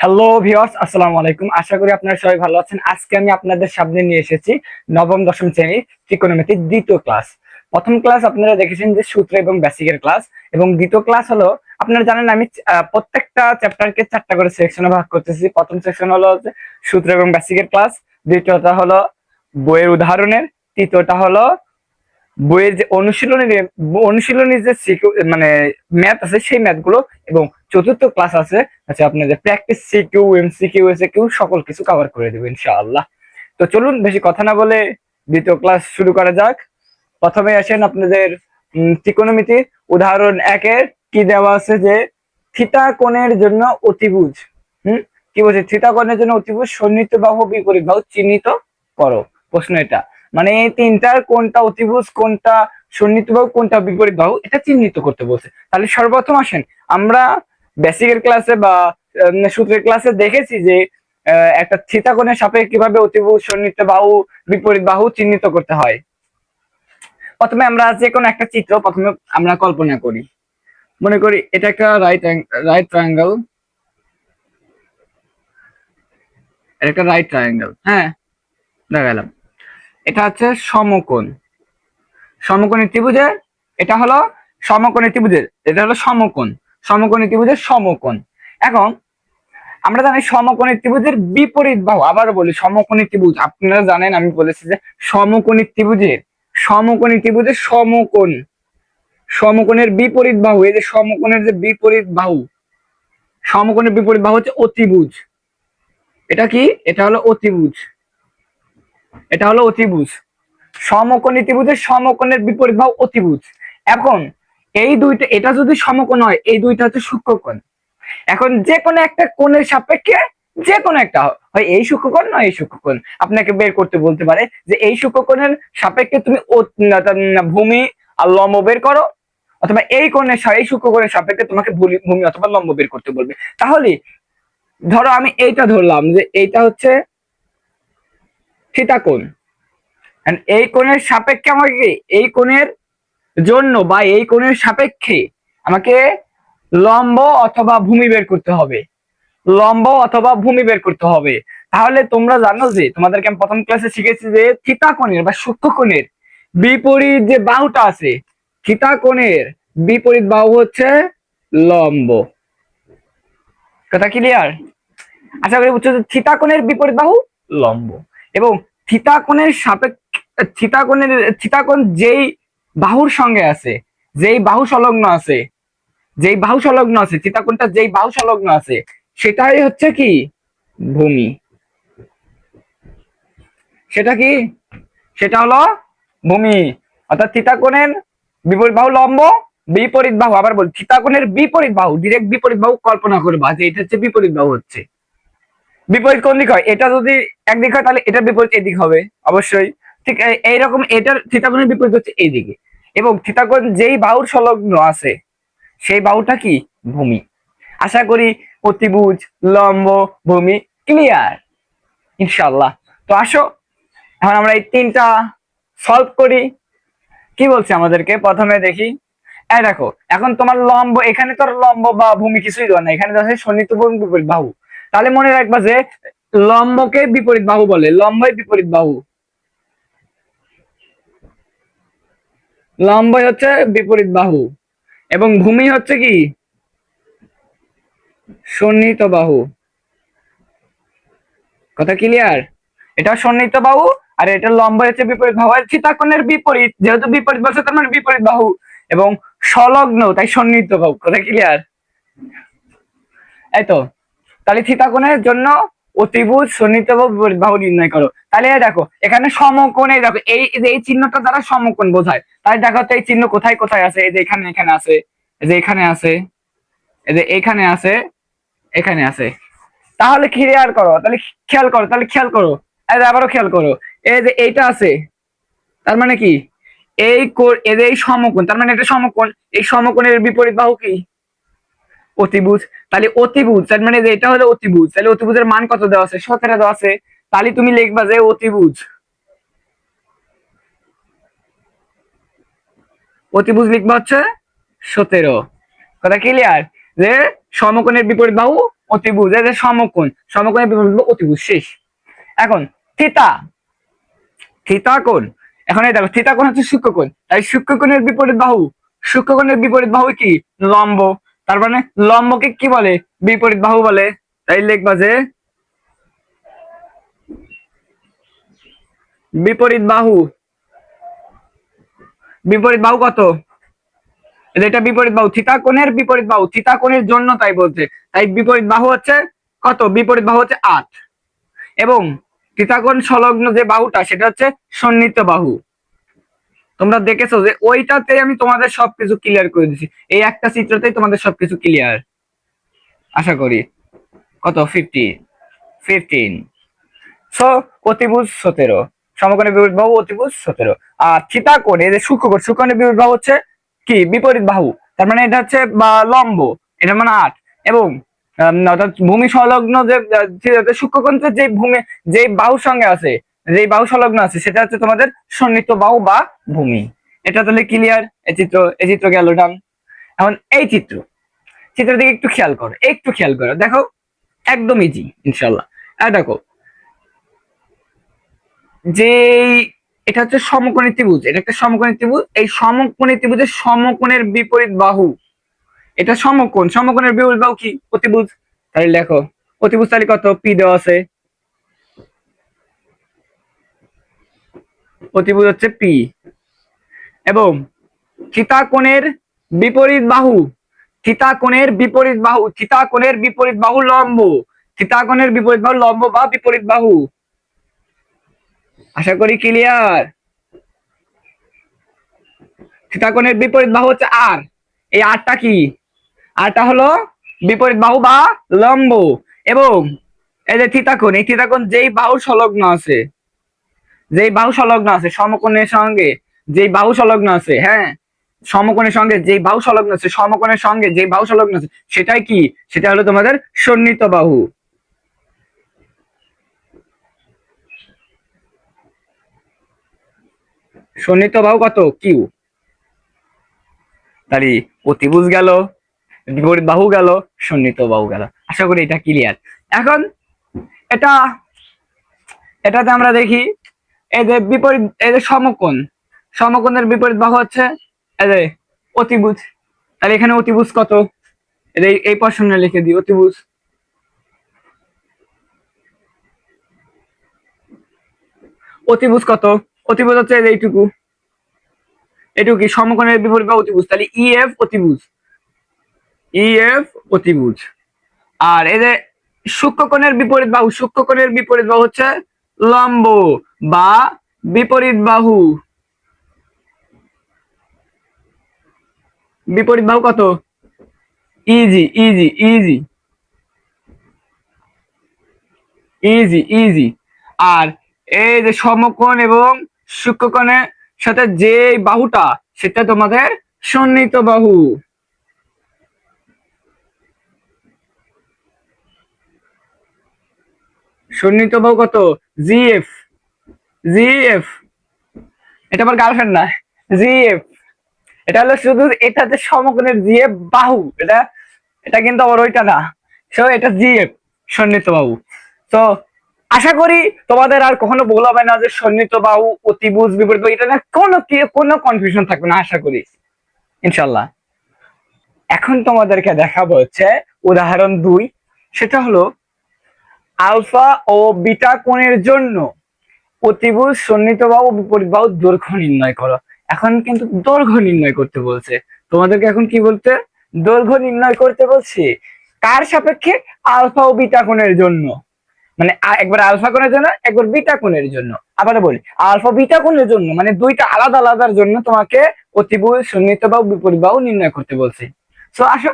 Hello viewers, আসসালামু আলাইকুম। আশা করি আপনারা সবাই ভালো আছেন। আজকে আমি আপনাদের সামনে নিয়ে এসেছি নবম দশম শ্রেণীর ত্রিকোণমিতির দ্বিতীয় ক্লাস। প্রথম ক্লাস আপনারা দেখেছেন যে সূত্র এবং বেসিকের ক্লাস, এবং দ্বিতীয় ক্লাস হলো আপনারা জানেন আমি প্রত্যেকটা চ্যাপ্টারকে চারটা করে সেকশনে ভাগ করতেছি। প্রথম সেকশন হলো হচ্ছে সূত্র এবং বেসিকের ক্লাস, দ্বিতীয়টা হলো বইয়ের উদাহরণের, তৃতীয়টা হলো বইয়ের যে অনুশীলনী যে মানে ম্যাথ আছে সেই ম্যাথ গুলো, এবং চতুর্থ ক্লাস আছে আচ্ছা আপনাদের প্র্যাকটিস সিকিউ এমসিকিউ এসকিউ সকল কিছু কভার করে দেবো ইনশাআল্লাহ। তো চলুন বেশি কথা না বলে দ্বিতীয় ক্লাস শুরু করা যাক। প্রথমে আসেন আপনাদের ত্রিকোণমিতির উদাহরণ একের কি দেওয়া আছে যে থিতা কোণের জন্য অতিভুজ। কি বলছে? থিতা কোণের জন্য অতিভুজ সন্নিহিত বাহু বিপরীত বাহু চিহ্নিত করো। প্রশ্ন এটা, মানে এই তিনটার কোনটা অতিভুজ, কোনটা সন্নিহিত বাহু, কোনটা বিপরীত বাহু, এটা চিহ্নিত করতে বলছে। তাহলে সর্বপ্রথম আসেন আমরা বেসিকের ক্লাসে বা সূত্রের ক্লাসে দেখেছি যে একটা থিতা কোণের সাপেক্ষে কিভাবে অতিভুজ সন্নিহিত বাহু বিপরীত বাহু চিহ্নিত করতে হয়। প্রথমে আমরা যে কোনো একটা চিত্র প্রথমে আমরা কল্পনা করি। মনে করি এটা একটা রাইট ট্রায়াঙ্গেল, একটা রাইট ট্রায়াঙ্গেল। হ্যাঁ, দেখালাম। এটা হচ্ছে সমকোণ, সমকোণী ত্রিভুজের, এটা হলো সমকোণী ত্রিভুজের, এটা হলো সমকোণ, সমকোণী ত্রিভুজের সমকোণ। এখন আমরা জানি সমকোণী ত্রিভুজের বিপরীত বাহু, আবারও বলি সমকোণী ত্রিভুজ, আপনারা জানেন আমি বলেছি যে সমকোণী ত্রিভুজের, সমকোণী ত্রিভুজের সমকোণ, সমকোণের বিপরীত বাহু, এই যে সমকোণের যে বিপরীত বাহু, সমকোণের বিপরীত বাহু হচ্ছে অতিভুজ। এটা কি? এটা হলো অতিভুজ, এটা হলো অতিভুজ। সমকোণী ত্রিভুজের সমকোণের বিপরীত বাহু অতিভুজ। এখন এই দুইটা, এটা যদি সমকোণ হয়, এই দুইটা হচ্ছে সূক্ষ্মকোণ। এখন যে কোনো একটা কোণের সাপেক্ষে, যে কোনো একটা হয় এই সূক্ষ্মকোণ নয় এই সূক্ষ্মকোণ, আপনাকে বের করতে বলতে পারে যে এই সূক্ষ্মকোণের সাপেক্ষে তুমি ভূমি আর লম্ব বের করো, অথবা এই কোণের এই সূক্ষ্মকোণের সাপেক্ষে তোমাকে ভূমি অথবা লম্ব বের করতে বলবে। তাহলে ধরো আমি এইটা ধরলাম যে এইটা হচ্ছে থিতা কোণ, এই কোণের সাপেক্ষে আমাকে, এই কোণের জন্য বা এই কোণের সাপেক্ষে আমাকে লম্ব অথবা ভূমি বের করতে হবে, লম্ব অথবা ভূমি বের করতে হবে। তাহলে তোমরা জানো যে তোমাদেরকে আমি প্রথম ক্লাসে শিখেছি যে থিতা কোণের বা সূক্ষ্মকোণের বিপরীত যে বাহুটা আছে, থিতা কোণের বিপরীত বাহু হচ্ছে লম্ব। কথা ক্লিয়ার? আশা করি বুঝছো যে থিতা কোণের বিপরীত বাহু লম্ব, এবং থিতা কোণের সাপেক্ষে, থিতা কোণ যেই বাহুর সঙ্গে আছে, যেই বাহু সংলগ্ন আছে, যেই বাহু সংলগ্ন আছে, থিতা কোণটা যেই বাহু সংলগ্ন আছে সেটাই হচ্ছে কি? ভূমি। সেটা কি? সেটা হলো ভূমি। অর্থাৎ থিতা কোণের বিপরীত বাহু লম্ব, বিপরীত বাহু, আবার বলি থিতা কোণের বিপরীত বাহু, ডিরেক্ট বিপরীত বাহু কল্পনা করবা যে এটা হচ্ছে বিপরীত বাহু হচ্ছে। বিপরীত কোন দিক হয়? এটা যদি একদিক হয় তাহলে এটার বিপরীত এদিক হবে অবশ্যই। ঠিক এইরকম এটার থিতা কোণের বিপরীত হচ্ছে এইদিকে, এবং থিতা কোণ যেই বাহুর সংলগ্ন আছে সেই বাহুটা কি? ভূমি। আশা করি অতিভুজ, লম্ব, ভূমি ক্লিয়ার ইনশাআল্লাহ। তো আসো এখন আমরা এই তিনটা সলভ করি। কি বলছে আমাদেরকে? প্রথমে দেখি, এই দেখো এখন তোমার লম্ব, এখানে তোর লম্ব বা ভূমি কিছুই দেওয়া নাই, এখানে আছে সন্নিহিত এবং বিপরীত বাহু। তাহলে মনে রাখবা যে লম্বকে বিপরীত বাহু বলে, লম্বই বিপরীত বাহু, লম্বই হচ্ছে বিপরীত বাহু, এবং ভূমি হচ্ছে কি? সন্নিহিত বাহু। কথা ক্লিয়ার? এটা সন্নিহিত বাহু, আর এটা লম্ব হচ্ছে বিপরীত বাহু। আর থিতাকোণের বিপরীত, যেহেতু বিপরীত বলছে তার মানে বিপরীত বাহু, এবং সংলগ্ন তাই সন্নিহিত বাহু। কথা ক্লিয়ার? এই তো। তাহলে থিতা কোণের জন্য অতিভুজ সন্নিহিত বাহু বিপরীত বাহু নির্ণয় করো। তাহলে দেখো এখানে সমকোণে, দেখো এই এই চিহ্নটা দ্বারা সমকোণ বোঝায়। তাহলে দেখো তো এই চিহ্ন কোথায় কোথায় আছে? এই যে এখানে, এখানে আছে, এই যে এখানে আছে, এই যে এখানে আছে, এখানে আছে। তাহলে ক্লিয়ার করো, তাহলে খেয়াল করো, তাহলে খেয়াল করো, এই যে আবারও খেয়াল করো, এই যে এইটা আছে, তার মানে কি? এই এদের এই সমকোণ, তার মানে এটা সমকোণ, এই সমকোণের বিপরীত বাহু কি? অতিভুজ। তাহলে অতিভুজ তার মানে যে এটা হলো অতিভুজ, তাহলে অতিভুজের মান কত দেওয়া আছে? 17 দেওয়া আছে। তাহলে তুমি লিখবা যে অতিভুজ, অতিভুজ লিখবা হচ্ছে 17। কথা ক্লিয়ার? যে সমকোণের বিপরীত বাহু অতিভুজ, এই যে সমকোণ, সমকোণের বিপরীত বাহু অতিভুজ, শেষ। এখন থিতা, থিতা কোণ, এখন এই দেখো থিতা কোণ হচ্ছে সূক্ষ্মকোণ, তাই সূক্ষ্মকোণের বিপরীত বাহু, সূক্ষ্মকোণের বিপরীত বাহু কি? লম্ব। তার মানে লম্বকে কি বলে? বিপরীত বাহু বলে। তাই লিখবা যে বিপরীত বাহু, বিপরীত বাহু কত? এটা বিপরীত বাহু, থিতা কোণের বিপরীত বাহু, থিতা কোণের জন্য তাই বলছে। তাই বিপরীত বাহু হচ্ছে কত? বিপরীত বাহু হচ্ছে 8। এবং থিতা কোণ সংলগ্ন যে বাহুটা সেটা হচ্ছে সন্নিহিত বাহু। তোমরা দেখেছো যে ওইটাতে আমি তোমাদের সবকিছু ক্লিয়ার করে দিচ্ছি, এই একটা চিত্রতেই তোমাদের সবকিছু ক্লিয়ার, আশা করি। কত? 15। সো অতিভুজ 17, সমকোণের বিপরীত বাহু অতিভুজ 17। আর থিতা কোণ, এই যে সূক্ষ্মকোণ, সূক্ষ্মকোণের বিপরীত বাহু হচ্ছে কি? বিপরীত বাহু। তার মানে এটা হচ্ছে লম্ব, এটা মানে 8। এবং অর্থাৎ ভূমি সংলগ্ন যে সূক্ষ্মকোণের যে ভূমি, যে বাহুর সঙ্গে আছে, যে বাহু সংলগ্ন আছে সেটা হচ্ছে তোমাদের সন্নিহিত বাহু বা ভূমি। এটা তাহলে ক্লিয়ার। এই চিত্র গেল ডান। এখন এই চিত্রের দিকে একটু খেয়াল করো, একটু খেয়াল করো, দেখো একদম ইজি ইনশাল্লাহ। আর দেখো যে এটা হচ্ছে সমকোণী ত্রিভুজ, এটা একটা সমকোণী ত্রিভুজ, এই সমকোণী ত্রিভুজের সমকোণের বিপরীত বাহু, এটা সমকোণ, সমকোণের বিপরীত বাহু কি? অতিভুজ। তাহলে দেখো অতিভুজ তাহলে কত? পি দেওয়া আছে, অতিভুজ হচ্ছে পি। এবং থিতা কোণের বিপরীত বাহু, থিতা কোণের বিপরীত বাহু, থিতা কোণের বিপরীত বাহু লম্ব, থিতা কোণের বিপরীত বাহু লম্ব বা বিপরীত বাহু। আশা করি ক্লিয়ার। থিতা কোণের বিপরীত বাহু হচ্ছে আর, এই আরটা কি? আরটা হলো বিপরীত বাহু বা লম্ব। এবং এই যে থিতা কোণ, এই থিতা কোণ যেই বাহু সংলগ্ন আছে, যেই বাহু সংলগ্ন আছে সমকোণের সঙ্গে, যেই বাহু সংলগ্ন আছে, হ্যাঁ, সমকোণের সঙ্গে যেই বাহু সংলগ্ন আছে, সমকোণের সঙ্গে যেই বাহু সংলগ্ন আছে সেটাই কি? সেটা হলো তোমাদের সন্নিহিত বাহু। সন্নিহিত বাহু কত? কিউ। তাহলে অতিভুজ গেল, বিপরীত বাহু গেল, সন্নিহিত বাহু গেল। আশা করি এটা ক্লিয়ার। এখন এটা, এটাতে আমরা দেখি এই যে বিপরীত, এই যে সমকোণ, সমকোণের বিপরীত বাহু হচ্ছে এই যে অতিভুজ। তাহলে এখানে অতিভুজ কত? এই প্রশ্নে লিখে দিই অতিভুজ। অতিভুজ কত? অতিভুজ হচ্ছে এইটুকু, এটুকু কি? সমকোণের বিপরীত বাহু অতিভুজ, তাহলে ইএফ অতিভুজ, ইএফ অতিভুজ। আর এই যে সূক্ষ্মকোণের বিপরীত বাহু, সূক্ষ্মকোণের বিপরীত বাহু হচ্ছে লম্ব বা বিপরীত বাহু, বিপরীত বাহু কত? Easy, easy, easy, easy, easy. আর এই যে সমকোণ এবং সূক্ষ্মকোণের সাথে যে বাহুটা সেটা তোমাদের সন্নিহিত বাহু। সন্নিহিত বাহু কত? GF, GF. এটা আমার গার্লফ্রেন্ড না, জিএফ। এটা হলো শুধু, এটা যে সমকোণের জিএফ বাহু, এটা এটা কিন্তু আবার ওইটা না। সো এটা জিএফ, সন্নিহিত বাহু। তো আশা করি তোমাদের আর কখনো ভুল হবে না যে সন্নিহিত বাহু, অতিভুজ, বিপরীত বাহু, এটা না কোনো কনফিউশন থাকবে না আশা করি ইনশাল্লাহ। এখন তোমাদেরকে দেখাবো হচ্ছে উদাহরণ 2, সেটা হলো আলফা ও বিটা কোণের জন্য অতিভুজ, সন্নিহিত বাহু, বিপরীত বাহু দৈর্ঘ্য নির্ণয় করো। এখন কিন্তু দৈর্ঘ্য নির্ণয় করতে বলছে তোমাদেরকে। এখন কি বলতে? দৈর্ঘ্য নির্ণয় করতে বলছে কার সাপেক্ষে? আলফা ও বিটা কোণের জন্য। মানে একবার আলফা কোণের জন্য, একবার বিটা কোণের জন্য। আবার বলি, আলফা বিটা কোণের জন্য মানে দুইটা আলাদা আলাদার জন্য তোমাকে অতিভুজ, সন্নিহিত বাহু, বিপরীত বাহু নির্ণয় করতে বলছে। সো আসো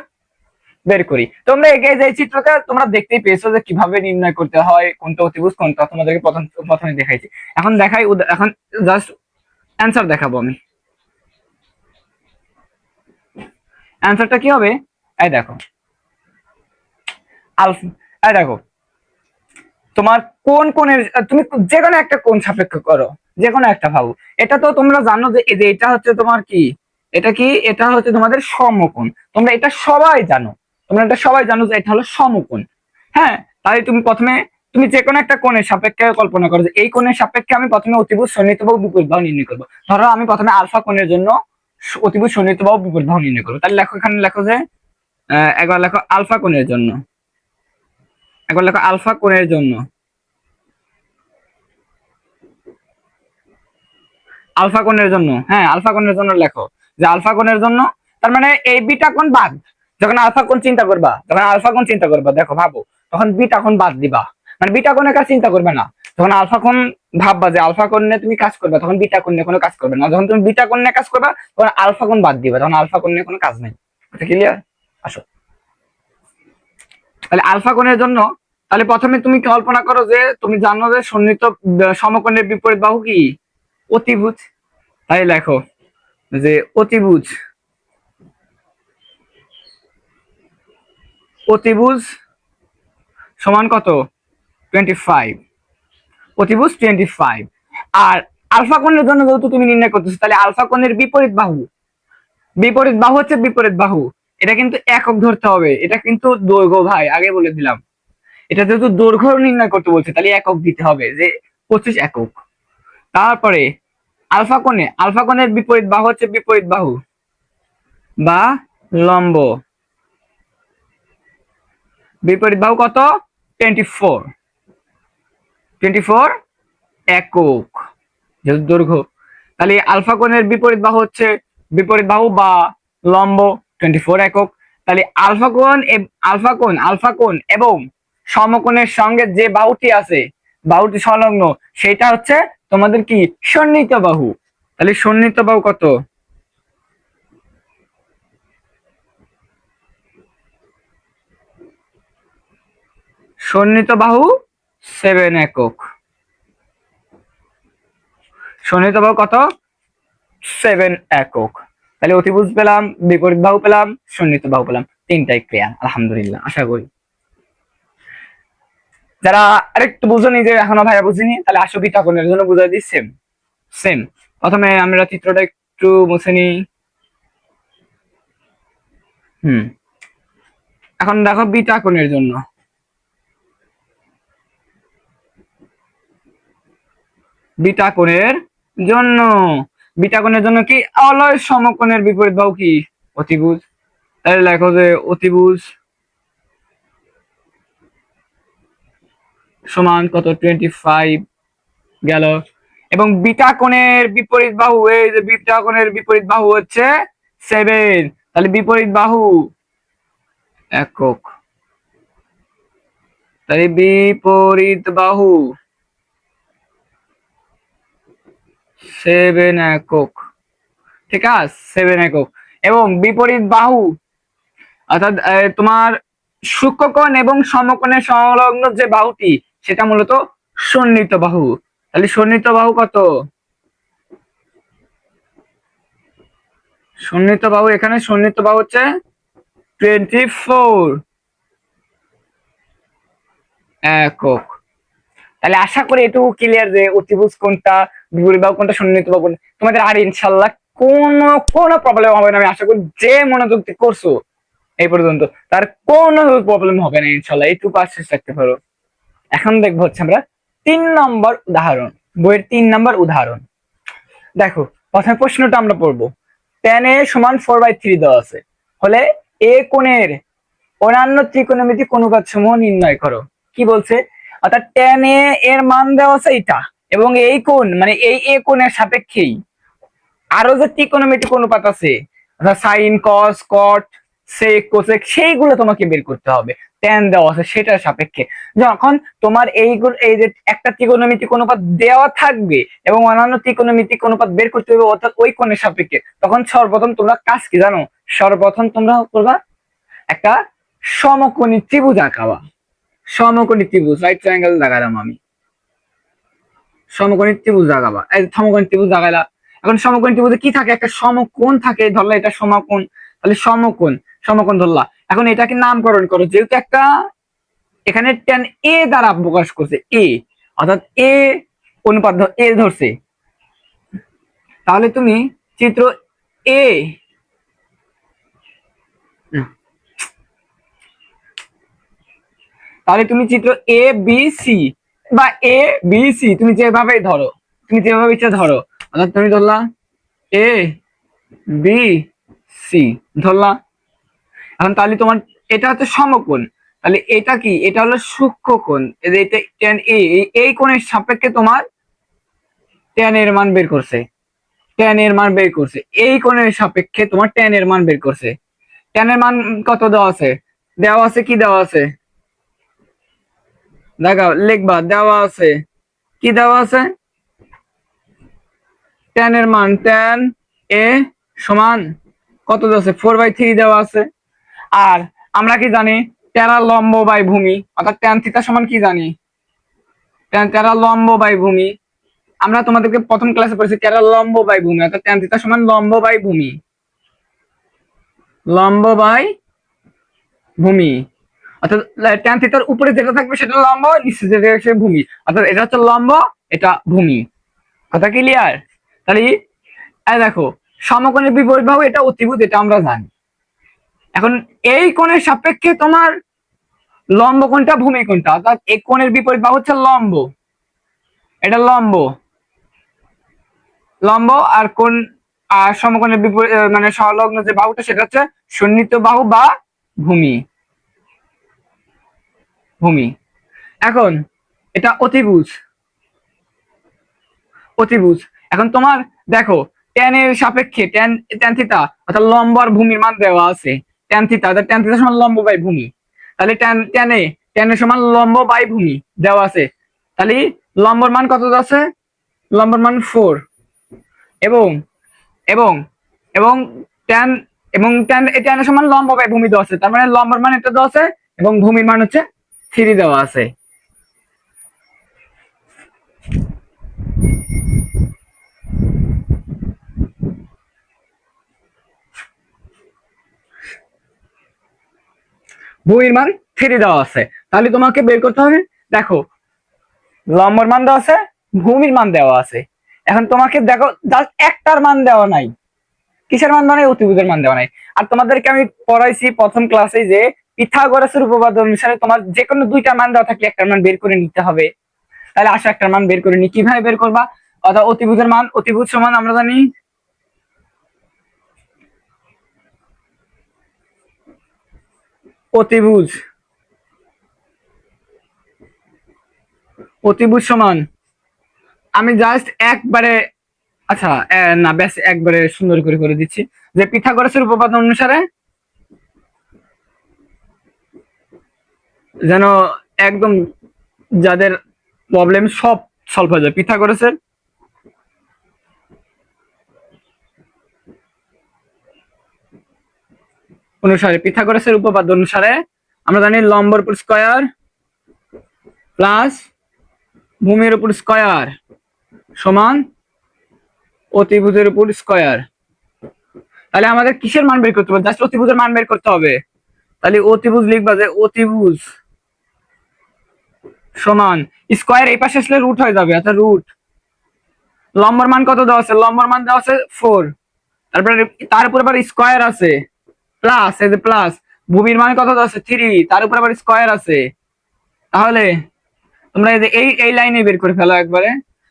বের করি। তোমরা এগিয়ে যে চিত্রটা তোমরা দেখতেই পেয়েছো যে কিভাবে নির্ণয় করতে হয়, কোনটা অতিভুজ কোনটা, তোমাদেরকে প্রথমে দেখাইছি। এখন দেখাই, এখন জাস্ট অ্যান্সার দেখাবো আমি। অ্যান্সারটা কি হবে? এই দেখো আলফা, এই দেখো তোমার কোন কোণের, তুমি যে কোনো একটা কোণ সাপেক্ষ করো, যে কোনো একটা ভাবো। এটা তো তোমরা জানো যে এই যে এটা হচ্ছে তোমার কি, এটা কি? এটা হচ্ছে তোমাদের সমকোণ। তোমরা এটা সবাই জানো, তোমরা এটা সবাই জানো যে এটা হলো সমকোণ। হ্যাঁ, তাহলে তুমি প্রথমে তুমি যে কোনো একটা কোণের সাপেক্ষে কল্পনা করো যে এই কোণের সাপেক্ষে আমি প্রথমে অতিভুজ সন্নিহিত বাহু বিপরীত বাহু নির্ণয় করবো। ধরো আমি প্রথমে আলফা কোণের জন্য অতিভুজ সন্নিহিত বাহু বিপরীত বাহু নির্ণয় করবো। তাহলে লেখো, এখানে লেখো যে একবার লেখো আলফা কোণের জন্য, একবার লেখো আলফা কোণের জন্য, আলফা কোণের জন্য, হ্যাঁ আলফা কোণের জন্য লেখো যে আলফা কোণের জন্য, তার মানে এই বিটা কোণ বাদ। যখন আলফা কোণ চিন্তা করবা, যখন আলফা কোণ চিন্তা করবা, দেখো ভাবো, তখন বিটা কোণ বাদ দিবা, মানে বিটা কোণের কাজ চিন্তা করবে না। যখন আলফা কোণ ভাববা যে আলফা কোণ নিয়ে তুমি কাজ করবে, তখন বিটা কোণ নিয়ে কোনো কাজ করবে না। যখন তুমি বিটা কোণ নিয়ে কাজ করবা, তখন আলফা কোণ বাদ দিবা, তখন আলফা কোণ নিয়ে কোনো কাজ নেই। এটা ক্লিয়ার? আসো, তাহলে আলফা কোণের জন্য, তাহলে প্রথমে তুমি কল্পনা করো যে তুমি জানো যে সন্নিহিত সমকোণের বিপরীত বাহু কি? অতিভুজ। তাই লেখো যে অতিভুজ, অতিভুজ সমান কত? 25, অতিভুজ 25। আর আলফা কোণের জন্য যেহেতু তুমি নির্ণয় করতেছো, তাহলে আলফা কোণের বিপরীত বাহু, বিপরীত বাহু হচ্ছে বিপরীত বাহু, এটা কিন্তু একক ধরতে হবে, এটা কিন্তু দৈর্ঘ্য ভাই, আগে বলে দিলাম। এটা যেহেতু দৈর্ঘ্য নির্ণয় করতে বলছে, তাহলে একক দিতে হবে যে 25 একক। তারপরে আলফা কোণে, আলফা কোণের বিপরীত বাহু হচ্ছে বিপরীত বাহু বা লম্ব, বিপরীত বাহু কত? 24, 24 একক, যেহেতু দৈর্ঘ্য। তাহলে আলফা কোণের বিপরীত বাহু হচ্ছে বিপরীত বাহু বা লম্ব 24 একক। তাহলে আলফা কোণ, আলফা কোণ, আলফা কোণ এবং সমকোণের সঙ্গে যে বাহুটি আছে, বাহুটি সংলগ্ন, সেটা হচ্ছে তোমাদের কি? সন্নিহিত বাহু। তাহলে সন্নিহিত বাহু কত? সন্নিহিত বাহু 7 একক। সন্নিহিত বাহু কত? 7 একক। তাহলে অতিভুজ পেলাম, বিপরীত বাহু পেলাম, সন্নিহিত বাহু পেলাম, তিনটাই ক্লিয়ার আলহামদুলিল্লাহ, আশা করি। যারা আরেকটু বুঝুনি যে এখনো ভাইয়া বুঝিনি, তাহলে আসো বিটা কোণের জন্য বুঝাই দিই। সেম সেম, প্রথমে আমরা চিত্রটা একটু মুছে নিই। এখন দেখো বিটা কোণের জন্য, বিটা কোণের জন্য, বিটা কোণের জন্য কি? অলয় সমকোণের বিপরীত বাহু কি? অতিভুজ। তাহলে লেখো যে অতিভুজ সমান কত? 25 গেল। এবং বিটা কোণের বিপরীত বাহু, এই যে বিটা কোণের বিপরীত বাহু হচ্ছে 7, তাহলে বিপরীত বাহু একক, তাহলে বিপরীত বাহু 7 একক, ঠিক আছে? 7 একক। এবং বিপরীত বাহু অর্থাৎ তোমার সূক্ষ্মকোণ এবং সমকোণের সংলগ্ন যে বাহুটি, সেটা মূলত সন্নিহিত বাহু। তাহলে সন্নিহিত বাহু কত? সন্নিহিত বাহু, এখানে সন্নিহিত বাহু হচ্ছে 24 একক। তাহলে আশা করি এটুকু ক্লিয়ার যে অতিভুজ কোনটা, বিপরীত বাহু কোনটা, সন্নিহিত বাহু কোনটা। তোমাদের আর ইনশাল্লাহ কোনো প্রবলেম হবে না। আমি আশা করি যে মনোযোগ দিয়ে করছো এই পর্যন্ত, তার কোনো প্রবলেম হবে না ইনশাল্লাহ, এইটুকু আশ্বাস রাখতে পারো। এখন দেখবো হচ্ছে আমরা 3 নম্বর উদাহরণ, বইয়ের 3 নম্বর উদাহরণ। দেখো, প্রথমে প্রশ্নটা আমরা পড়বো। tan a সমান 4/3 দেওয়া আছে, হলে এ কোণের অন্যান্য ত্রিকোণমিতিক অনুপাত সমূহ নির্ণয় করো। কি বলছে? অর্থাৎ tan a এর মান দেওয়া আছে এটা, এবং এই কোণ মানে এই এ কোণের সাপেক্ষেই আরো যে ত্রিকোণমিতিক অনুপাত আছে, অর্থাৎ সাইন, কস, কট, সেক, কোসেক, সেইগুলো তোমাকে বের করতে হবে। ট্যান দেওয়া আছে সেটার সাপেক্ষে। যখন তোমার এইগুলো, এই যে একটা ত্রিকোণমিতিক অনুপাত দেওয়া থাকবে এবং অন্যান্য ত্রিকোণমিতিক অনুপাত বের করতে হবে, অর্থাৎ ওই কোণের সাপেক্ষে, তখন সর্বপ্রথম তোমরা কাজ কি জানো? সর্বপ্রথম তোমরা করবা একটা সমকোণী ত্রিভুজ আঁকাবা। সমকোণী ত্রিভুজ, রাইট ট্রায়াঙ্গেল লাগালাম আমি, সমকোণী ত্রিভুজ আঁকাবা। এই সমকোণী ত্রিভুজ আঁকাইলা। এখন সমকোণ ত্রিভুজে কি থাকে? একটা সমকোণ থাকে, ধরলা এটা সমকোণ, তাহলে সমকোণ, সমকোণ ধরলা। এখন এটাকে নামকরণ করো, যেহেতু একটা এখানে tan a দ্বারা প্রকাশ করছে, এ অর্থাৎ এ অনুপাত এ ধরছে, তাহলে তুমি চিত্র এ, তাহলে তুমি চিত্র এ বি সি বা এ বি সি তুমি যেভাবে ধরো, তুমি যেভাবে ইচ্ছা ধরো, অর্থাৎ তুমি Dharla A B C Dharla. এখন তাহলে তোমার এটা হচ্ছে সমকোণ, তাহলে এটা কি, এটা হলো সূক্ষ্মকোণ, এটা tan এ, এই কোণের সাপেক্ষে তোমার tan এর মান বের করছে, tan এর মান বের করছে, এই কোণের সাপেক্ষে তোমার tan এর মান বের করছে। tan এর মান কত দেওয়া আছে, দেওয়া আছে, কি দেওয়া আছে দেখাও, লিখবা, দেওয়া আছে, কি দেওয়া আছে, tan এর মান, tan এ সমান কত দেওয়া আছে, 4/3 দেওয়া আছে। আর আমরা কি জানি, টেরা লম্ব বাই ভূমি, অর্থাৎ tan থিটা সমান কি জানি, tan টেরা লম্ব বাই ভূমি। আমরা তোমাদেরকে প্রথম ক্লাসে পড়েছি টেরা লম্ব বাই ভূমি, অর্থাৎ tan থিটা সমান লম্ব বাই ভূমি, লম্ব বাই ভূমি, অর্থাৎ tan থিটার উপরে যেটা থাকবে সেটা লম্ব, নিচে যেটা থাকবে ভূমি, অর্থাৎ এটা হচ্ছে লম্ব, এটা ভূমি। কথা ক্লিয়ার? তাহলে এই দেখো, সমকোণের বিপরীত বাহু এটা অতিভুজ, এটা আমরা জানি। এখন এই কোণের সাপেক্ষে তোমার লম্ব কোণটা, ভূমি কোণটা, অর্থাৎ এই কোণের বিপরীত বাহু হচ্ছে লম্ব, এটা লম্ব, লম্ব, আর কোণ, আর সমকোণের বিপরীত মানে সংলগ্ন যে বাহুটা সেটা হচ্ছে সন্নিহিত বাহু বা ভূমি, ভূমি। এখন এটা অতিভুজ, অতিভুজ। এখন তোমার দেখো, tan এর সাপেক্ষে tan থিটা অর্থাৎ লম্ব আর ভূমির মান দেওয়া আছে, tan থিটা অর্থাৎ tan থিটা সমান লম্ব বাই ভূমি, তাহলে tan এর সমান লম্ব বাই ভূমি দেওয়া আছে। তাহলে লম্বর মান কত আছে, লম্বর মান 4, এবং এবং এবং tan, এবং tan এর সমান লম্ব বাই ভূমি দেওয়া আছে, তার মানে লম্বর মান এটা দেওয়া আছে এবং ভূমির মান হচ্ছে 3 দেওয়া আছে। ভূমির মান 3 দেওয়া আছে, তাহলে তোমাকে বের করতে হবে, দেখো লম্বর মান দেওয়া আছে, ভূমির মান দেওয়া আছে। এখন তোমাকে দেখো জাস্ট একটার মান দেওয়া নাই, কিসের মান দেওয়া নাই, অতিভুজের মান দেওয়া নাই। আর তোমাদেরকে আমি পড়াইছি প্রথম ক্লাসে যে পিথাগোরাসের উপপাদ্য অনুসারে তোমার যে কোনো দুইটা মান দেওয়া থাকলে একটার মান বের করে নিতে হবে। তাহলে আসো একটার মান বের করে নি, কিভাবে বের করবা, অর্থাৎ অতিভুজের মান, অতিভুজ সমান আমরা জানি অতিভুজ, অতিভুজ সমান, আমি জাস্ট একবারে, আচ্ছা না ব্যাস একবারে সুন্দর করে করে দিচ্ছি, যে পিথাগোরাসের উপপাদ্য অনুসারে যেন একদম যাদের প্রবলেম সব সলভ হয়ে যায়, পিথাগোরাসের অনুসারে, পিথাগোরাসের উপপাদ্য অনুসারে আমরা জানি লম্বের উপর স্কয়ার প্লাস ভূমির উপর স্কয়ার সমান অতিভুজের উপর স্কয়ার। তাহলে আমাদের কিসের মান বের করতে হবে, জাস্ট অতিভুজের মান বের করতে হবে। তাহলে অতিভুজ লিখবা যে অতিভুজ সমান স্কয়ার এই পাশে আসলে রুট হয়ে যাবে, অর্থাৎ রুট, লম্বর মান কত দেওয়া আছে, লম্বর মান দেওয়া আছে 4, তারপরে তার উপর আবার স্কয়ার আছে, প্লাস এই যে প্লাস, ভূমির মান কত দেওয়া আছে 3, তার উপর আবার স্কয়ার আছে। তাহলে তোমরা এই লাইনে বের করে ফেলো একবারে।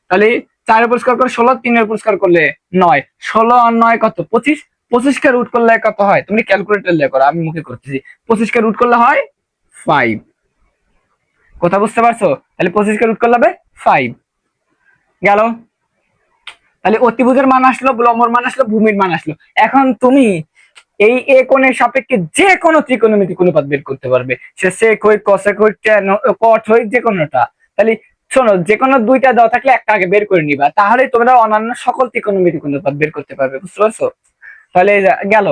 তাহলে 4 এর উপর স্কয়ার করে 16, 3 এর উপর স্কয়ার করলে 9, 16 আর 9 কত, 25, 25 কে রুট করলে কত হয়, তুমি ক্যালকুলেটর দিয়ে করো, আমি মুখে করতেছি, 25 কে রুট করলে হয় 5। কথা বুঝতে পারছো? তাহলে 25 কে রুট করলে হবে 5 গেল। তাহলে অতিভুজের মান আসলো, লম্বর মান আসলো, ভূমির মান আসলো। এখন তুমি এই এ কোণের সাপেক্ষে যে কোনো ত্রিকোণমিতিক অনুপাত বের করতে পারবে, সে সেক হোক, কসেক হোক, ট্যান কট হোক, যে কোনোটা। তাহলে শোনো, যে কোনো দুইটা দেওয়া থাকলে একটা আগে বের করে নিবা, তাহলে তোমরা অন্যান্য সকল ত্রিকোণমিতিক অনুপাত বের করতে পারবে, বুঝতে পারছো? তাহলে গেল,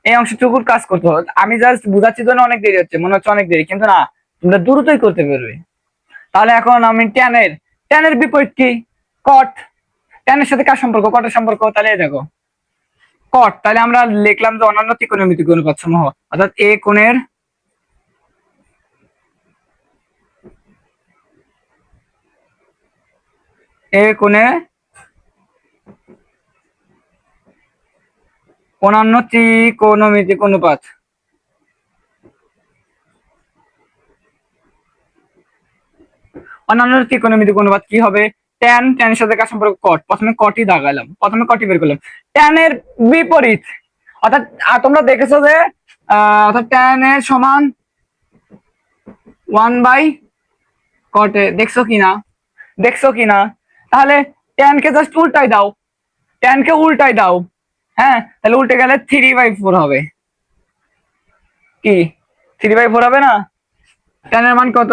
এই অংশটুকুর কাজ করতে হবে। আমি জাস্ট বুঝাচ্ছি জন্য অনেক দেরি হচ্ছে, মনে হচ্ছে অনেক দেরি, কিন্তু না, তোমরা দ্রুতই করতে পারবে। তাহলে এখন আমি ট্যানের বিপরীত কি, কট, ট্যানের সাথে কার সম্পর্ক, কটের সম্পর্ক, তাহলে দেখো কট, তাহলে আমরা লিখলাম যে অন্যান্য ত্রিকোণমিতিক অনুপাত সমূহ, অর্থাৎ এ কোণের অন্যান্য ত্রিকোণমিতিক অনুপাত, অন্যান্য ত্রিকোণমিতিক অনুপাত কি হবে? ট্যান, ট্যানের সাথে কার সম্পর্ক? কট। প্রথমে কটই দাগালাম, প্রথমে কটই বের করলাম। ট্যানের বিপরীত অর্থাৎ তোমরা দেখেছো যে অর্থাৎ ট্যান এর সমান 1/কটে, দেখছো কিনা? দেখছো কিনা? তাহলে ট্যান কে জাস্ট উল্টাই দাও, ট্যান কে উল্টাই দাও। হ্যাঁ, তাহলে উল্টে গেলে 3/4 হবে। কি 3/4 হবে না? ট্যানের মান কত?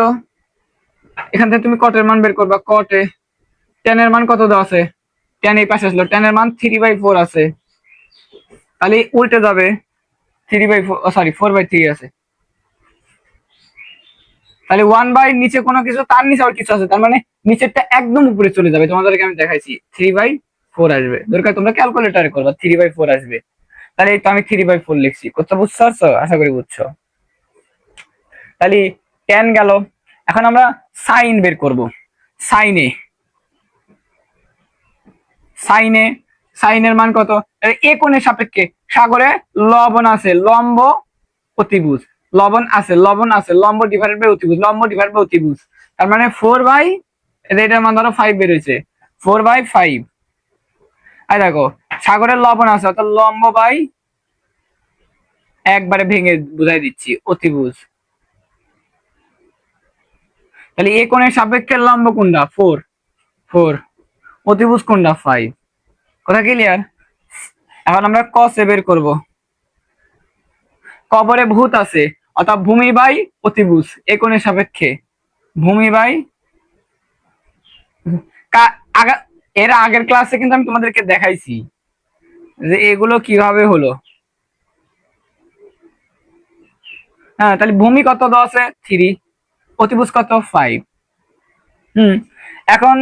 এখান থেকে তুমি কটের মান বের করবা। কটে ট্যানের মান কত দেওয়া আছে? ট্যান এই পাশে আসলো, ট্যানের মান 3/4 আছে, তাহলে উল্টে যাবে। 3/4, সরি 4/3 আছে। তাহলে 1/নিচে কোনো কিছু, তার নিচে আর কিছু আছে, তার মানে নিচেরটা একদম উপরে চলে যাবে। তোমাদেরকে আমি দেখাইছি 3/4 আসবে। দরকার তোমরা ক্যালকুলেটারে করবা, 3/4 আসবে। তাহলে এই তো আমি 3/4 লিখছি। কোথাও বুঝতে পারছো? আশা করি বুঝছো। তাহলে ট্যান গেল। এখন আমরা সাইন বের করব। সাইনে সাইনে সাইনের মান কত? এ কোণের সাপেক্ষে সাগরে লবণ আছে, লম্ব অতিভুজ। লবণ আছে, লবণ আছে, লম্ব ডিভাইডেড বাই অতিভুজ, লম্ব ডিভাইডেড বাই অতিভুজ। তার মানে 4/, এটার মান ধরো 5 বেরিয়েছে, 4/5। আর দেখো সাগরের লবণ আছে, অর্থাৎ লম্ব বাই, একবারে ভেঙে বুঝাই দিচ্ছি, অতিভুজ। তাহলে এ কোণের সাপেক্ষে লম্ব কোনটা? 4, 4। অতিভুজ কোনটা? 5। কথা ক্লিয়ার? এখন আমরা কস বের করব। কবরে ভূত আছে, অর্থাৎ ভূমি বাই অতিভুজ, এ কোণের সাপেক্ষে ভূমি বাই। এর আগের ক্লাসে কিন্তু আমি তোমাদেরকে দেখাইছি যে এগুলো কিভাবে হলো। হ্যাঁ, তাহলে ভূমি কত দেওয়া আছে? 3, অতিভুজ কত? 5। এখন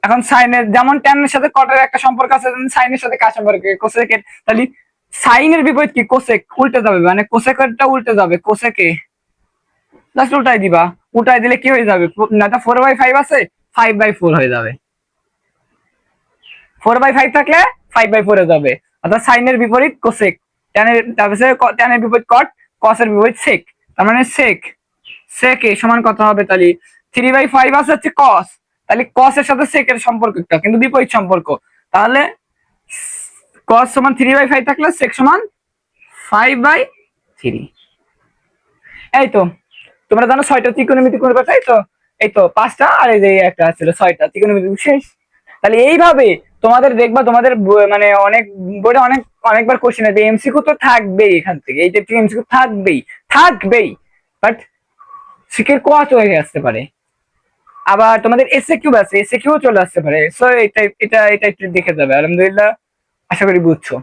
এখন সাইনের, যেমন ট্যানের সাথে কটের একটা সম্পর্ক আছে, সাইনের সাথে কার সম্পর্ক? কোসেকের। তাহলে সাইনের বিপরীত কি? কোসেক। উল্টে যাবে, মানে কোসেকেরটা উল্টে যাবে, কোসেকে জাস্ট উল্টাই দিবা। উল্টাই দিলে কি হয়ে যাবে? না, 4/5 আছে, 5/4 হয়ে যাবে। 4/5 থাকলে 5/4 হয়ে যাবে। অর্থাৎ সাইনের বিপরীত কোসেক, ট্যানের, তারপরে ট্যানের বিপরীত কট, কসের বিপরীত সেক। তার মানে সেক, সেক এ সমান কত হবে? তাহলে 3/5 আছে হচ্ছে কস, তাহলে কসের সাথে সেকের সম্পর্কটা কিন্তু বিপরীত সম্পর্ক। তাহলে কস সমান 3/5 থাকলে সেক সমান 5/3। এই তো তোমরা জানো 6টা ত্রিকোণমিতিক অনুপাত, তাই তো? এই তো 5টা, আর এই যে একটা ছিল 6টা ত্রিকোণমিতিক শেষ। তাহলে এইভাবে তোমাদের দেখবা, তোমাদের মানে অনেক বোর্ডে অনেকবার কোশ্চেন আসবে, এমসিকিউ তো থাকবেই, এখান থেকে এই টাইপ থেকে এমসিকিউ থাকবেই। বাট সিকের কোয়া চলে আসতে পারে, আবার তোমাদের এসএকিউ আছে, এসএকিউ চলে আসতে পারে। সো এটা একটু দেখে যাবে। আলহামদুলিল্লাহ, আশা করি বুঝছো।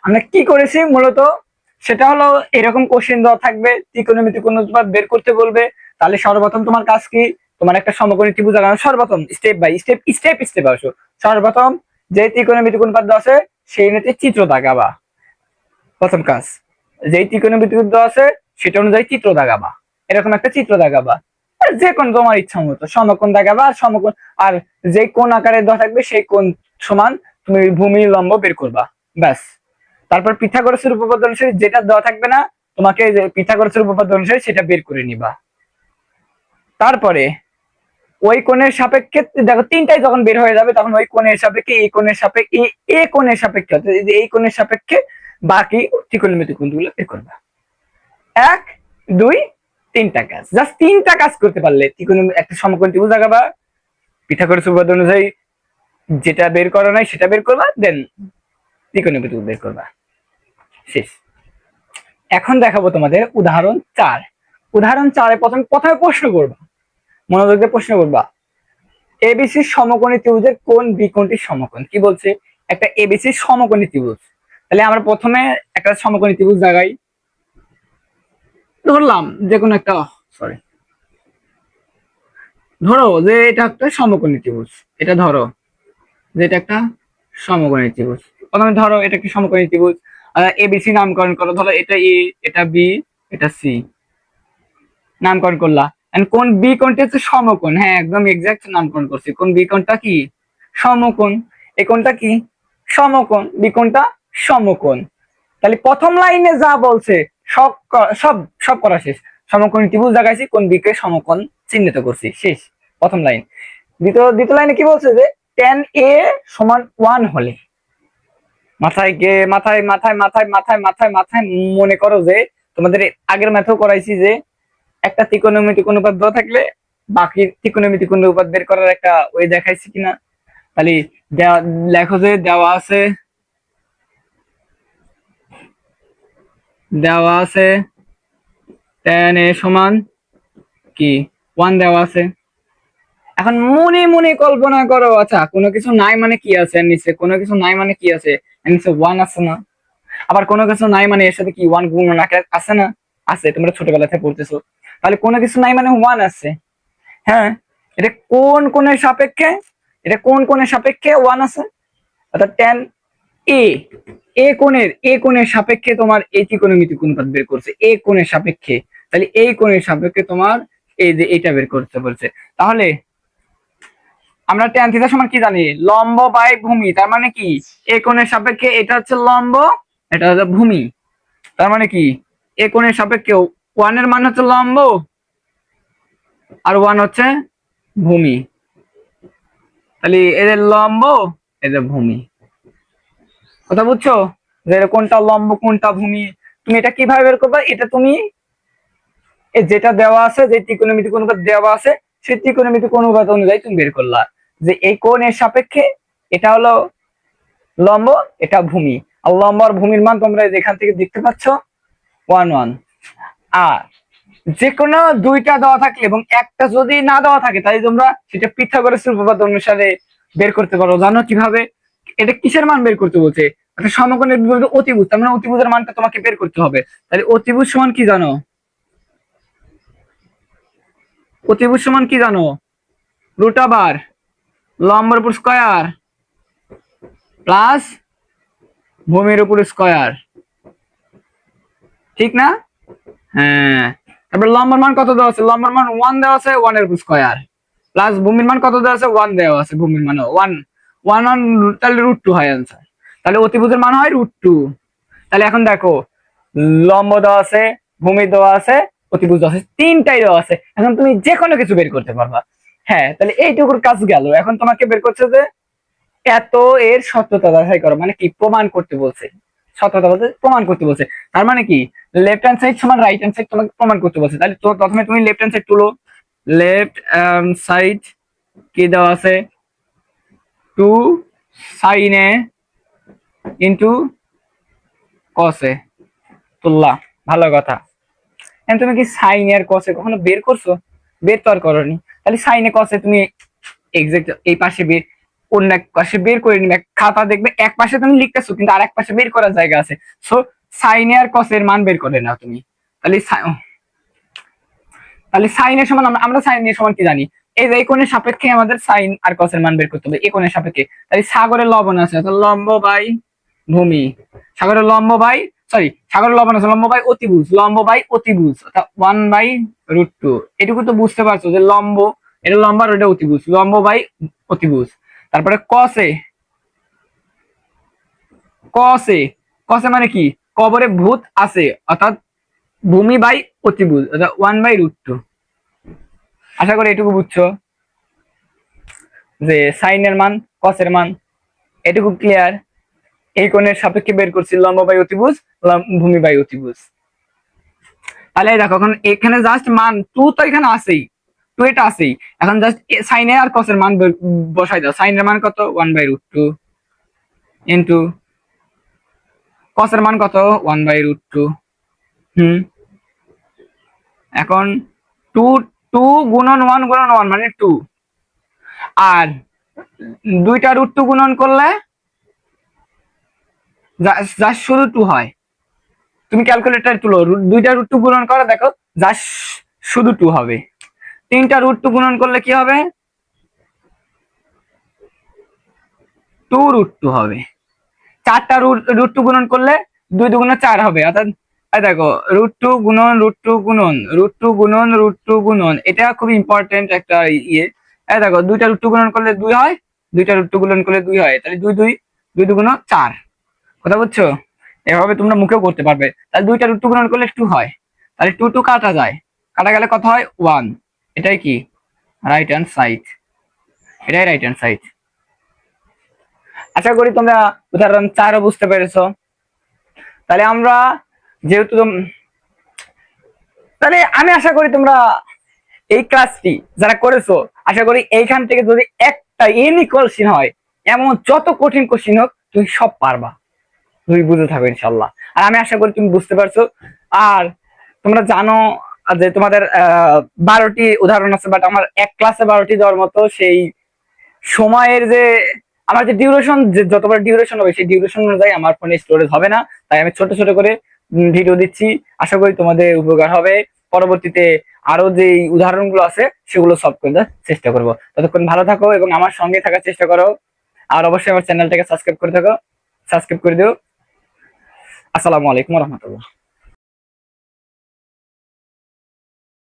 আমরা কি করেছি মূলত, সেটা হলো এরকম কোশ্চেন দেওয়া থাকবে, ত্রিকোণমিতিক অনুপাত বের করতে বলবে। তাহলে সর্বপ্রথম তোমার কাজ কি? তোমার একটা সমকোণী ত্রিভুজ আঁকানো। সর্বপ্রথম স্টেপ বাই স্টেপ আসো। সর্বপ্রথম যে ত্রিকোণমিতিক অনুপাত দেওয়া আছে সেই অনুযায়ী চিত্র দাগাবা। প্রথম কাজ, যেই ত্রিকোণমিতিক দেওয়া আছে সেটা অনুযায়ী চিত্র দাগাবা। এরকম একটা চিত্র দাগাবা, যে কোন তোমার ইচ্ছা মতো সমকোণ দাগাবা। আর সমকোণ, আর যে কোন আকারে দেওয়া থাকবে সেই কোণ সমান তুমি ভূমি লম্ব বের করবা, ব্যাস। তারপর পিথাগোরাসের উপপাদ্য অনুসারে যেটা দেওয়া থাকবে না, তোমাকে পিথাগোরাসের উপপাদ্য অনুসারে সেটা বের করে নিবা। তারপরে ওই কোণের সাপেক্ষে দেখো, তিনটাই যখন বের হয়ে যাবে তখন ওই কোণের সাপেক্ষে, এই কোণের সাপেক্ষে, এই কোণের সাপেক্ষে, অর্থাৎ এই কোণের সাপেক্ষে বাকি ত্রিকোণমিতিক কোণগুলো বের করবা। 1, 2, 3টা কাজ, জাস্ট 3টা কাজ করতে পারলে একটা সমকোণ ত্রিভুজ আঁকাবা, পিথাগোরাসের উপপাদ্য অনুযায়ী যেটা বের করা নাই সেটা বের করবা, দেন ত্রিকোণমিতিক বের করবা, শেষ। এখন দেখাবো তোমাদের উদাহরণ 4। উদাহরণ 4-এ প্রথমে প্রশ্ন করবা, মনোযোগ দিয়ে প্রশ্ন করবা। এবিসি সমকোণী ত্রিভুজের কোন বি কোণটি সমকোণ? কি বলছে? একটা এবিসি সমকোণী ত্রিভুজ। তাহলে আমরা প্রথমে একটা সমকোণী ত্রিভুজ জায়গায় ধরলাম, যে কোনো একটা, সরি, ধরো যে এটা একটা সমকোণী ত্রিভুজ। এটা ধরো যে এটা একটা সমকোণী ত্রিভুজ। প্রথমে ধরো এটা কি সমকোণী ত্রিভুজ, এবিসি নামকরণ করো। ধরো এটা এ, এটা বি, এটা সি, নামকরণ করলা। কোন বি কোণটি হচ্ছে সমকোণ? হ্যাঁ, একদম এক্সাক্ট নামকরণ করছি। কোন বি কোণটা কি? সমকোণ। এই কোণটা কি? সমকোণ। বি কোণটা সমকোণ। তাহলে প্রথম লাইনে যা বলছে সব সব সব করা শেষ। সমকোণী ত্রিভুজ দেখাইছি, কোন বি কে সমকোণ চিহ্নিত করছি, শেষ প্রথম লাইন। দ্বিতীয় লাইনে কি বলছে যে tan a সমান 1 হলে, মাথায় গে মাথায় মাথায় মাথায় মাথায় মাথায় মাথায় মনে করো যে তোমাদের আগের ম্যাথও করাইছি যে একটা ত্রিকোণমিতিক অনুপাত দেওয়া থাকলে বাকি ত্রিকোণমিতিক অনুপাত বের করার একটা ওই দেখাইছি কিনা। তাহলে লেখো যে দেওয়া আছে tan a সমান কি 1 দেওয়া আছে। এখন মনে মনে কল্পনা করো, আচ্ছা কোনো কিছু নাই মানে কি আছে এর নিচে, কোনো কিছু নাই মানে কি আছে এর নিচে 1 আছে না, আবার কোনো কিছু নাই মানে এর সাথে কি 1 গুণন আছে না, আছে, তোমরা ছোটবেলা থেকে পড়তেছো। তাহলে কোনো কিছু নাই মানে 1 আছে। হ্যাঁ, এটা কোন কোণের সাপেক্ষে, এটা কোন কোণের সাপেক্ষে 1 আছে, অর্থাৎ tan a, এ কোণের সাপেক্ষে তোমার এই ত্রিকোণমিতিক অনুপাত বের করছে, এ কোণের সাপেক্ষে। তাহলে এই কোণের সাপেক্ষে তোমার এই যে এটা বের করতে বলছে। তাহলে আমরা tan থিটা সমান কি জানি, লম্ব বাই ভূমি। তার মানে কি এ কোণের সাপেক্ষে এটা হচ্ছে লম্ব, এটা হচ্ছে ভূমি। তার মানে কি এ কোণের সাপেক্ষে 1 এর মান হচ্ছে লম্ব আর 1 হচ্ছে ভূমি। তাহলে এদের লম্ব, এদের ভূমি। কথা বুঝছো যে কোনটা লম্ব কোনটা ভূমি? তুমি এটা কিভাবে বের করবে? এটা তুমি যেটা দেওয়া আছে, যে ত্রিকোণমিতিক অনুপাত দেওয়া আছে, সেই ত্রিকোণমিতিক অনুপাত অনুযায়ী তুমি বের করলা যে এই কোণের সাপেক্ষে এটা হলো লম্ব, এটা ভূমি। আর লম্ব আর ভূমির মান তোমরা এখান থেকে দেখতে পাচ্ছ 1 1। আর যে কোনো দুইটা দেওয়া থাকলে এবং একটা যদি না দেওয়া থাকে তাহলে তোমরা সেটা পিথাগোরাসের উপপাদ্য অনুসারে বের করতে পারো। জানো কিভাবে? এটা কিসের মান বের করতে বলছে? একটা সমকোণের বিপরীতে অতিভুজ, তার মানে অতিভুজের মানটা তোমাকে বের করতে হবে। তাহলে অতিভুজ সমান কি জানো? অতিভুজ সমান কি জানো? রুট ওভার লম্বের উপর স্কয়ার প্লাস ভূমির উপর স্কয়ার, ঠিক না? হ্যাঁ, তারপর লম্বের মান কত দেওয়া আছে? লম্বের মান 1 দেওয়া আছে, 1 এর উপর স্কয়ার প্লাস ভূমির মান কত দেওয়া আছে? 1 দেওয়া আছে, ভূমির মান 1 1 1, তাহলে √2 হয় आंसर। তাহলে অতিভুজের মান হয় √2। তাহলে এখন দেখো লম্ব দেওয়া আছে, ভূমি দেওয়া আছে, অতিভুজ দেওয়া আছে, তিনটাই দেওয়া আছে। এখন তুমি যে কোনো কিছু বের করতে পারবা। হ্যাঁ, তাহলে এইটুকুর কাজ গেল। এখন তোমাকে বের করছে যে এত এর সত্যতা যাচাই করো, মানে কি প্রমাণ করতে বলছে। সত্যতা বলতে প্রমাণ করতে বলছে, তার মানে কি লেফট হ্যান্ড সাইড সমান রাইট হ্যান্ড সাইড তোমাকে প্রমাণ করতে বলছে। তাহলে তো প্রথমে তুমি লেফট হ্যান্ড সাইড তুলো। লেফট সাইড কি দেওয়া আছে? 2 sin a into cos a তুললা, ভালো কথা। এখন তুমি কি সাইন এর cos a কখনো বের করছো? বের তো আর করনি। তাহলে সাইন এ cos a তুমি এক্সাক্ট এই পাশে বের, অন্য এক পাশে বের করে নিবে। খাতা দেখবে এক পাশে তুমি লিখতেছো কিন্তু আর এক পাশে বের করার জায়গা আছে। সো সাইন এর cos এর মান বের করে নাও তুমি। তাহলে সাইন এর সমান আমরা সাইন এর সমান কি জানি? এই যে এই কোণের সাপেক্ষে আমাদের সাইন আর cos এর মান বের করতে হবে, এই কোণের সাপেক্ষে। তাহলে সাগরের লবণ আছে, অর্থাৎ লম্ব বাই ভূমি। সাগরের লম্ব বাই সাগরের লবণ আছে, লম্ব বাই অতিভুজ, লম্ব বাই অতিভুজ অর্থাৎ 1/√2। এটুকু তো বুঝতে পারছো যে লম্ব, এটা লম্ব আর এটা অতিভুজ, লম্ব বাই অতিভুজ। তারপরে cos a, cos a cos a মানে কি? কবরে ভূত আছে, অর্থাৎ ভূমি বাই অতিভুজ অর্থাৎ 1/√2। আশা করি এটুকু বুঝছো যে সাইনের মান cos এর মান, এটুকু ক্লিয়ার। এই কোণের সাপেক্ষে বের করছি লম্ব বাই অতিভুজ, ভূমি বাই অতিভুজ। তাহলে দেখো এখন এখানে জাস্ট মান 2 তো এখানে আছেই, 2 এটা আছেই। এখন জাস্ট সাইনে আর cos এর মান বসাই দাও। সাইনের মান কত? 1/√2 ইনটু cos এর মান কত? 1/√2। এখন 2 2 গুণন 1 গুণন 1 মানে 2, আর দুইটা √2 গুণন করলে জাস্ট শুধু 2 হয়। তুমি ক্যালকুলেটর তুলো, দুইটা √2 গুণন করে দেখো জাস্ট শুধু 2 হবে। তিনটা √2 গুণন করলে কি হবে? 2√2 হবে। চারটা √2 গুণন করলে 2 2 গুণে 4 হবে, অর্থাৎ দেখো √2 গুণন √2 গুণন √2 গুণন √2 গুণন, এটা খুব ইম্পর্টেন্ট একটা ইয়ে। দেখো দুইটা √2 গুণন করলে 2 হয়, দুইটা √2 গুণন করলে 2 হয়, তাহলে 2 2 2 2 গুণ 4। কথা বুঝছো? এভাবে তোমরা মুখেও করতে পারবে। তাহলে দুইটা √2 গুণন করলে 2 হয়, তাহলে 2 2 কাটা যায়, কাটা গেলে কত হয়? 1। এটাই কি রাইট হ্যান্ড সাইড, এটাই রাইট হ্যান্ড সাইড। আশা করি তোমরা উদাহরণ 4ও বুঝতে পেরেছো। তাহলে আমরা যেহেতু তাহলে আমি আশা করি তোমরা এই ক্লাসটি যারা করেছো, আশা করি এইখান থেকে যদি একটা এনি কোশ্চিন হয়, এমন যত কঠিন কোশ্চিন হোক তুমি সব পারবা, তুমি বুঝে থাকো ইনশাল্লাহ। আর আমি আশা করি তুমি বুঝতে পারছো। আর তোমরা জানো যে তোমাদের 12টি উদাহরণ আছে, বাট আমার এক ক্লাসে 12টি দেওয়ার মতো সেই সময়ের যে আমার যে ডিউরেশন, যে যতবার ডিউরেশন হবে সেই ডিউরেশন অনুযায়ী আমার ফোনে স্টোরেজ হবে না, তাই আমি ছোট ছোট করে ভিডিও দিচ্ছি। আশা করি তোমাদের উপকার হবে। পরবর্তীতে আরো যে উদাহরণগুলো আছে সেগুলো সলভ করে দেওয়ার চেষ্টা করব। ততক্ষণ ভালো থাকো এবং আমার সঙ্গে থাকার চেষ্টা করো। আর অবশ্যই আমার চ্যানেলটাকে সাবস্ক্রাইব করে থাকো, সাবস্ক্রাইব করে দিও। আসসালামু আলাইকুম রহমতুল্লাহ।